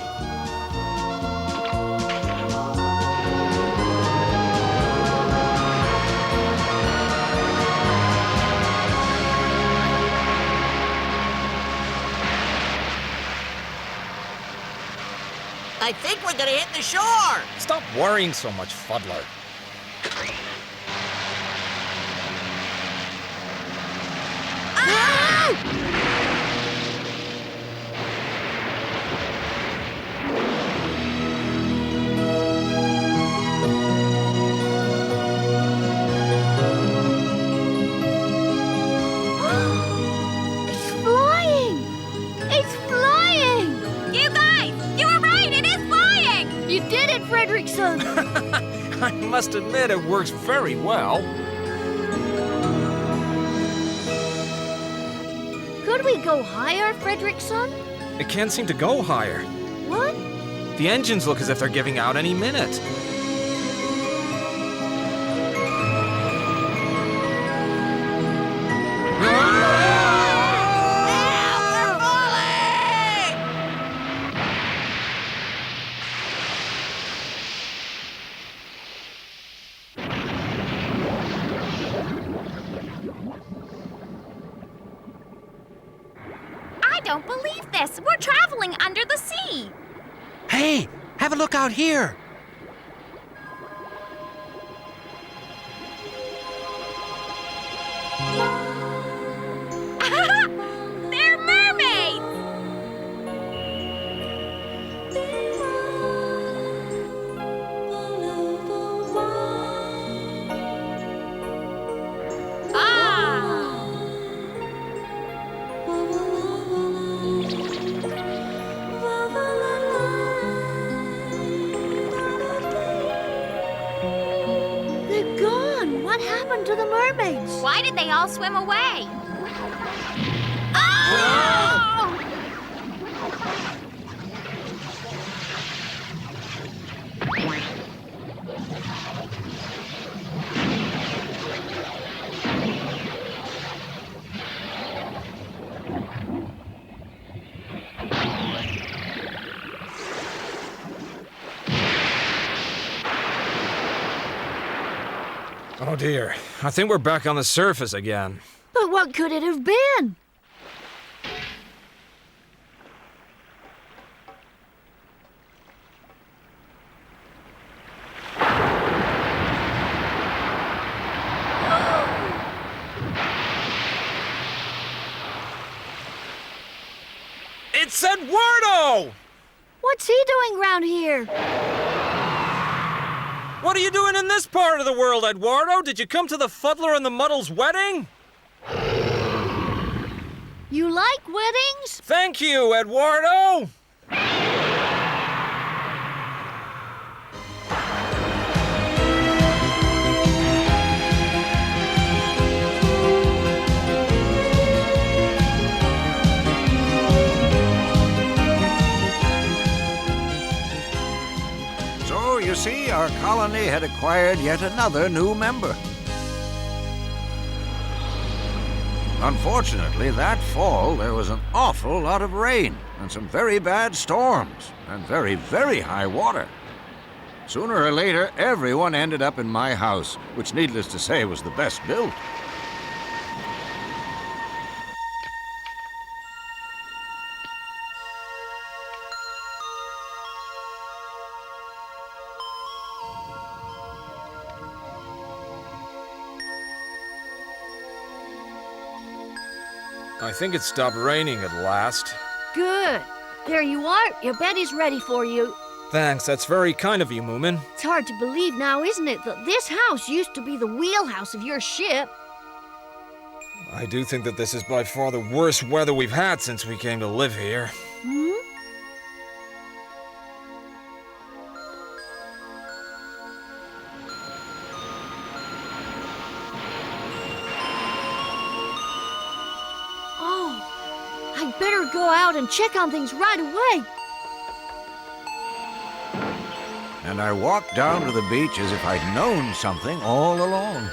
I think we're gonna hit the shore. Stop worrying so much, Fuddler. I must admit it works very well. Could we go higher, Fredrickson? It can't seem to go higher. What? The engines look as if they're giving out any minute. I don't believe this. We're traveling under the sea. Hey, have a look out here. They're mermaids! They're gone. What happened to the mermaids? Why did they all swim away? Oh dear, I think we're back on the surface again. But what could it have been? It's Eduardo! What's he doing round here? What are you doing in this part of the world, Eduardo? Did you come to the Fuddler and the Muddle's wedding? You like weddings? Thank you, Eduardo! So, you see, our colony had acquired yet another new member. Unfortunately, that fall, there was an awful lot of rain and some very bad storms and very, very high water. Sooner or later, everyone ended up in my house, which, needless to say, was the best built. I think it stopped raining at last. Good. There you are. Your bed is ready for you. Thanks, that's very kind of you, Moomin. It's hard to believe now, isn't it, that this house used to be the wheelhouse of your ship? I do think that this is by far the worst weather we've had since we came to live here. Hmm? Oh, I'd better go out and check on things right away. And I walked down to the beach as if I'd known something all along.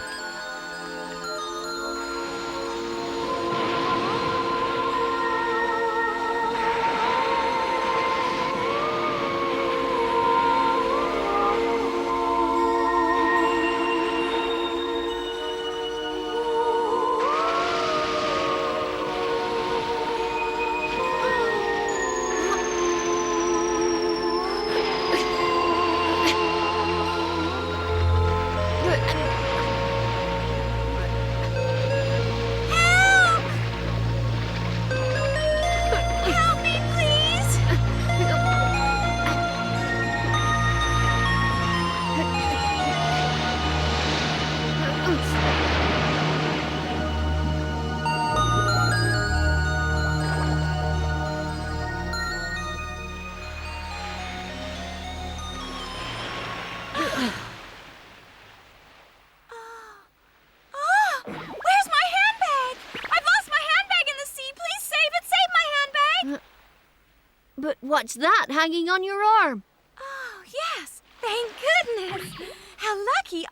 But what's that hanging on your arm? Oh, yes. Thank goodness. How lucky.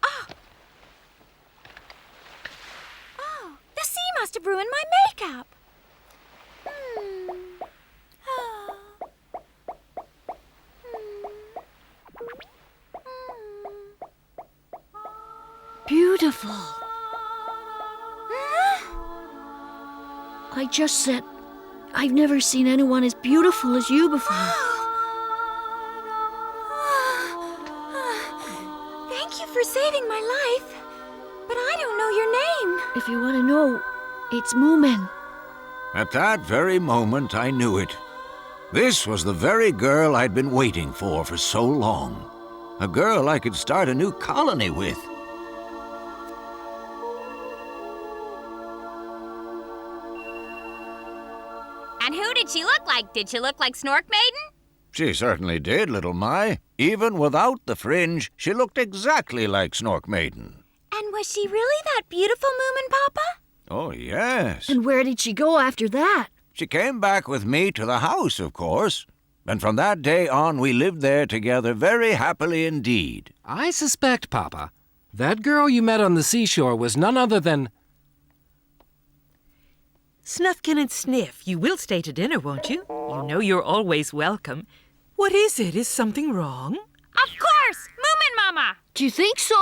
Oh, the sea must have ruined my makeup. Beautiful. I just said, I've never seen anyone as beautiful as you before. Thank you for saving my life. But I don't know your name. If you want to know, it's Moomin. At that very moment, I knew it. This was the very girl I'd been waiting for so long. A girl I could start a new colony with. And who did she look like? Did she look like Snork Maiden? She certainly did, little Mai. Even without the fringe, she looked exactly like Snork Maiden. And was she really that beautiful, Moominpappa? Oh, yes. And where did she go after that? She came back with me to the house, of course. And from that day on, we lived there together very happily indeed. I suspect, Papa, that girl you met on the seashore was none other than... Snufkin and Sniff, you will stay to dinner, won't you? You know you're always welcome. What is it? Is something wrong? Of course! Moominmama! Do you think so?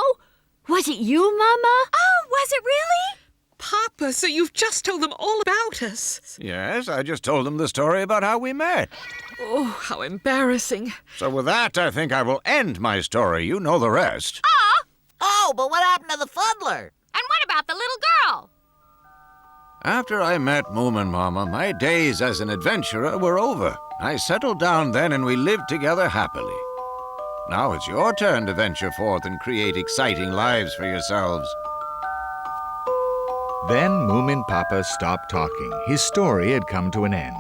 Was it you, Mama? Oh, was it really? Papa, so you've just told them all about us. Yes, I just told them the story about how we met. Oh, how embarrassing. So with that, I think I will end my story. You know the rest. Oh, but what happened to the fuddler? And what about the little girl? After I met Moominmama, my days as an adventurer were over. I settled down then and we lived together happily. Now it's your turn to venture forth and create exciting lives for yourselves. Then Moominpappa stopped talking. His story had come to an end.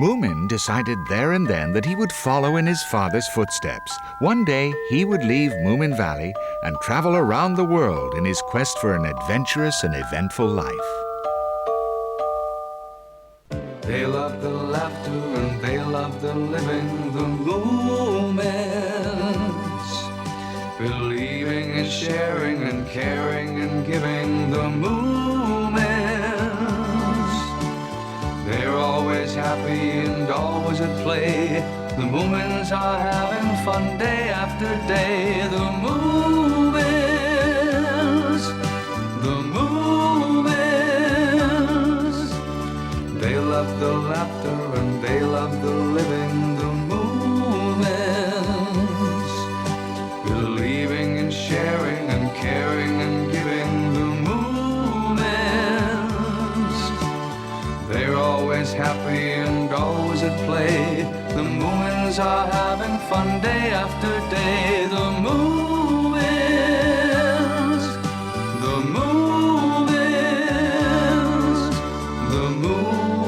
Moomin decided there and then that he would follow in his father's footsteps. One day he would leave Moomin Valley and travel around the world in his quest for an adventurous and eventful life. They love the laughter and they love the living, the Moomins. Believing and sharing and caring and giving, the Moomins. They're always happy and always at play. The Moomins are having fun day after day. The Moomins, the Moomins. They love the laughter and they love the living, the Moomins. Believing and sharing and caring and giving, the Moomins. They're always happy and always at play. The Moomins are having fun day after day. The Moomins, the Moomins, the Moomins.